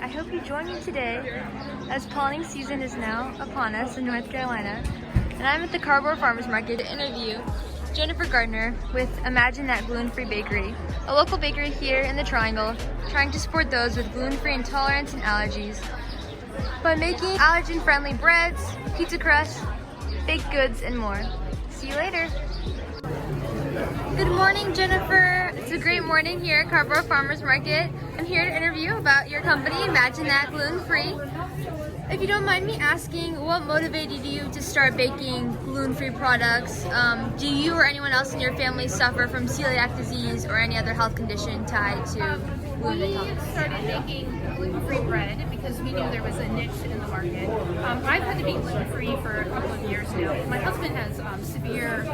I hope you join me today as pollinating season is now upon us in North Carolina. And I'm at the Cardboard Farmers Market to interview Jennifer Gardner with Imagine That Gluten-Free Bakery, a local bakery here in the Triangle, trying to support those with gluten-free intolerance and allergies by making allergen-friendly breads, pizza crust, baked goods, and more. See you later. Good morning, Jennifer. It's a great morning here at Cardboard Farmers Market. I'm here to interview about your company, Imagine That Gluten-Free. If you don't mind me asking, what motivated you to start baking gluten-free products? Do you or anyone else in your family suffer from celiac disease or any other health condition tied to gluten We intolerance? started making gluten-free bread because we knew there was a niche in the market. I've had to be gluten-free for a couple of years now. My husband has severe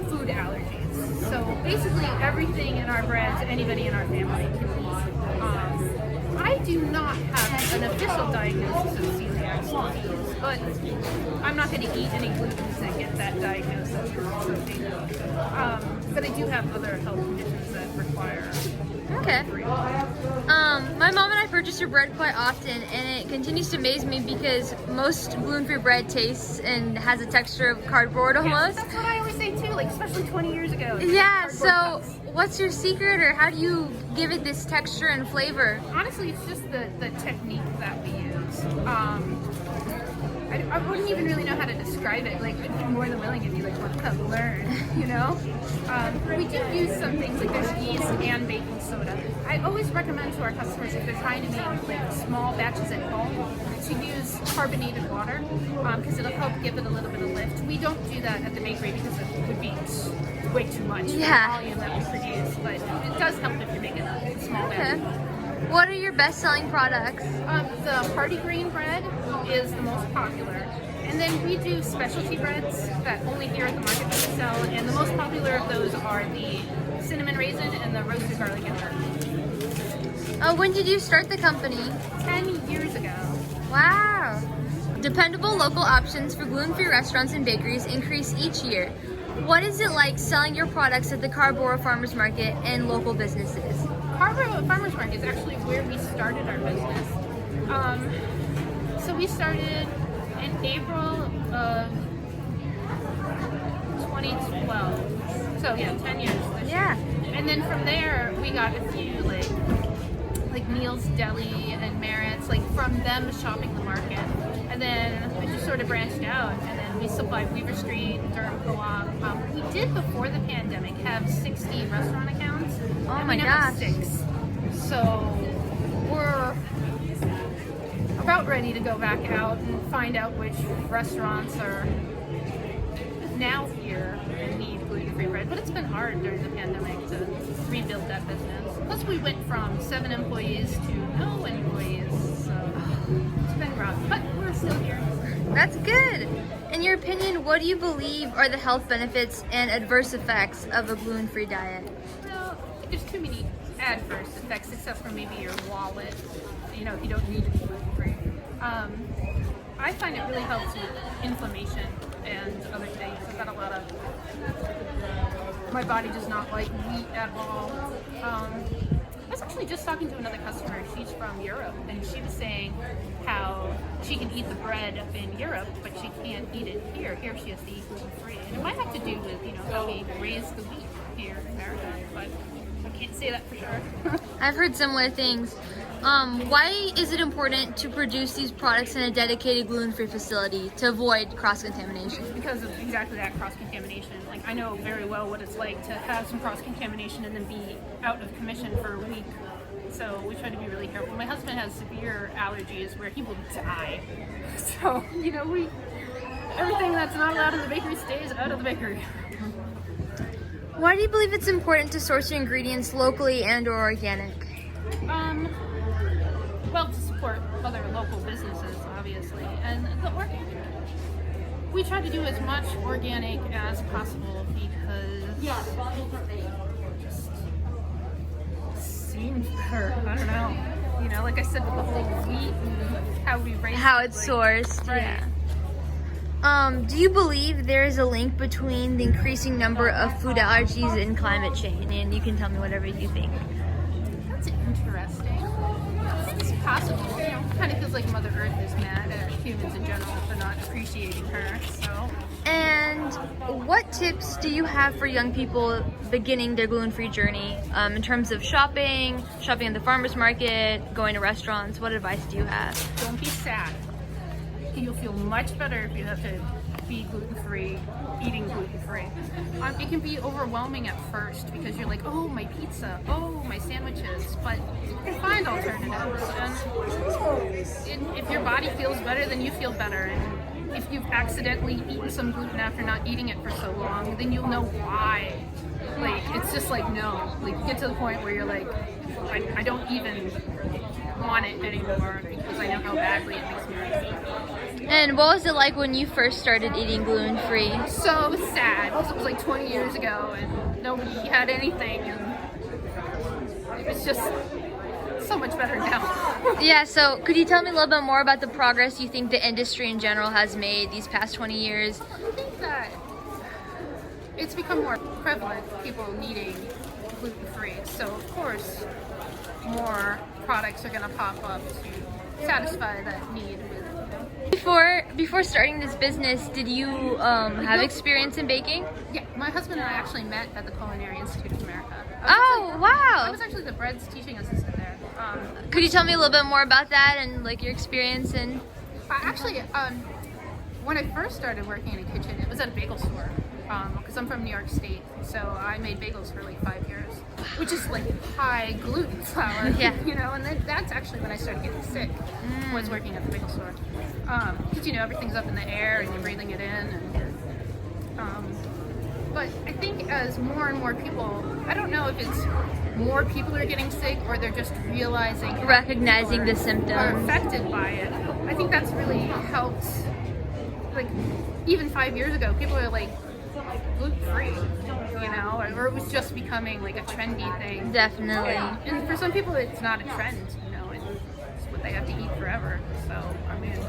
food allergies. So basically everything in our breads, anybody in our family can eat. I do not have an official diagnosis of celiac disease, but I'm not going to eat any glutens that get that diagnosis. But I do have other health conditions that require. Okay. My mom and I purchase your bread quite often, and it continues to amaze me because most gluten-free bread tastes and has a texture of cardboard almost. That's what I always say too, like especially 20 years ago. Yeah, so Cardboard cups. what's your secret, or how do you give it this texture and flavor? Honestly, it's just the technique that we use. I wouldn't even really know how to describe it. Like, I'd be more than willing if you like want to come learn, you know? We do use some things, like there's yeast and baking soda. I always recommend to our customers, if they're trying to make like small batches at home, to use carbonated water, because it'll help give it a little bit of lift. We don't do that at the bakery because it would be way too much for the volume that we produce, but it does help if you're making a small batch. What are your best-selling products? The party grain bread is the most popular. And then we do specialty breads that only here at the market we sell. And the most popular of those are the cinnamon raisin and the roasted garlic and herb. When did you start the company? 10 years ago. Wow. Dependable local options for gluten-free restaurants and bakeries increase each year. What is it like selling your products at the Cardboard Farmers Market and local businesses? Cardboard Farmers Market is actually where we started our business. So we started in April of 2012. So yeah, 10 years this year. And then from there, we got a few like Neil's Deli and Merritt's, like from them shopping the market. And then we just sort of branched out, and then we supplied Weaver Street, Durham Co-op. We did, before the pandemic, have 60 restaurant accounts. Oh and my we now have gosh. 6. So we're about ready to go back out and find out which restaurants are now here and need gluten-free bread. But it's been hard during the pandemic to rebuild that business. Plus we went from 7 employees to no employees, so it's been rough, but we're still here. That's good. In your opinion, what do you believe are the health benefits and adverse effects of a gluten-free diet? Well, there's too many adverse effects, except for maybe your wallet, you know, if you don't need it gluten-free. I find it really helps with inflammation and other things. I've got a lot of, my body does not like wheat at all. I was actually just talking to another customer. She's from Europe, and she was saying how she can eat the bread up in Europe, but she can't eat it here. Here she has to eat gluten-free. And it might have to do with, you know, how we raise the wheat here in America, but I can't say that for sure. I've heard similar things. Why is it important to produce these products in a dedicated gluten-free facility to avoid cross-contamination? Because of exactly that cross-contamination. Like, I know very well what it's like to have some cross-contamination and then be out of commission for a week. So we try to be really careful. My husband has severe allergies where he will die. So, you know, everything that's not allowed in the bakery stays out of the bakery. Why do you believe it's important to source your ingredients locally and or organic? Well, to support other local businesses, obviously, and the organic. We try to do as much organic as possible because it just seems better. I don't know. You know, like I said, with the whole wheat and how we raise How it's sourced, right. yeah. Do you believe there is a link between the increasing number of food allergies and climate change? And you can tell me whatever you think. That's interesting. It's possible. kind of feels like Mother Earth is mad at humans in general for not appreciating her. So. And what tips do you have for young people beginning their gluten-free journey in terms of shopping at the farmer's market, going to restaurants? What advice do you have? Don't be sad. You'll feel much better if you have to be gluten-free, eating gluten-free. It can be overwhelming at first because you're like, oh, my pizza, oh, my sandwiches, but you can find alternatives. And if your body feels better, then you feel better. And if you've accidentally eaten some gluten after not eating it for so long, then you'll know why. Like, it's just like, no. Like, you get to the point where you're like, I don't even want it anymore because I know how badly it makes me feel. And what was it like when you first started eating gluten-free? So sad, because it was like 20 years ago and nobody had anything, and it was just so much better now. Yeah, so could you tell me a little bit more about the progress you think the industry in general has made these past 20 years? I think that it's become more prevalent, people needing gluten-free. So of course, more products are going to pop up to satisfy that need. Before starting this business, did you have experience in baking? Yeah, my husband and I actually met at the Culinary Institute of America. Oh, wow! I was actually the breads teaching assistant there. Could you tell me a little bit more about that and like your experience in? Actually, when I first started working in a kitchen, it was at a bagel store. Because I'm from New York State, so I made bagels for like 5 years, which is like high gluten flour, Yeah. you know. And then that's actually when I started getting sick. Was working at the bagel store, because you know everything's up in the air and you're breathing it in. And but I think as more and more people, I don't know if it's more people are getting sick or they're just recognizing the are symptoms, affected by it. I think that's really helped. Like even 5 years ago, people were like gluten-free, you know, or it was just becoming like a trendy thing. Definitely. And for some people, it's not a trend, you know, it's what they have to eat forever. So, I mean,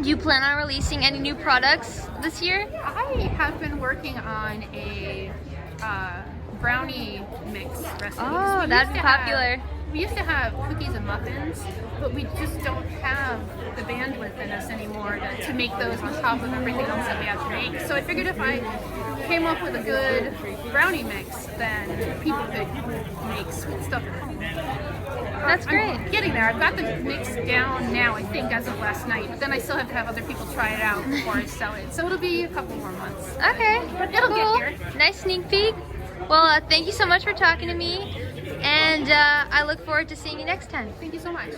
Do you plan on releasing any new products this year? I have been working on a brownie mix recipe. Oh, that'd be popular. We used to have cookies and muffins, but we just don't have the bandwidth in us anymore to make those on top of everything else that we have to make. So I figured if I came up with a good brownie mix, then people could make sweet stuff at home. That's great. I'm getting there. I've got the mix down now, I think, as of last night. But then I still have to have other people try it out before I sell it. So it'll be a couple more months. Okay, But it'll cool. get here. Nice sneak peek. Well, thank you so much for talking to me, and I look forward to seeing you next time. Thank you so much.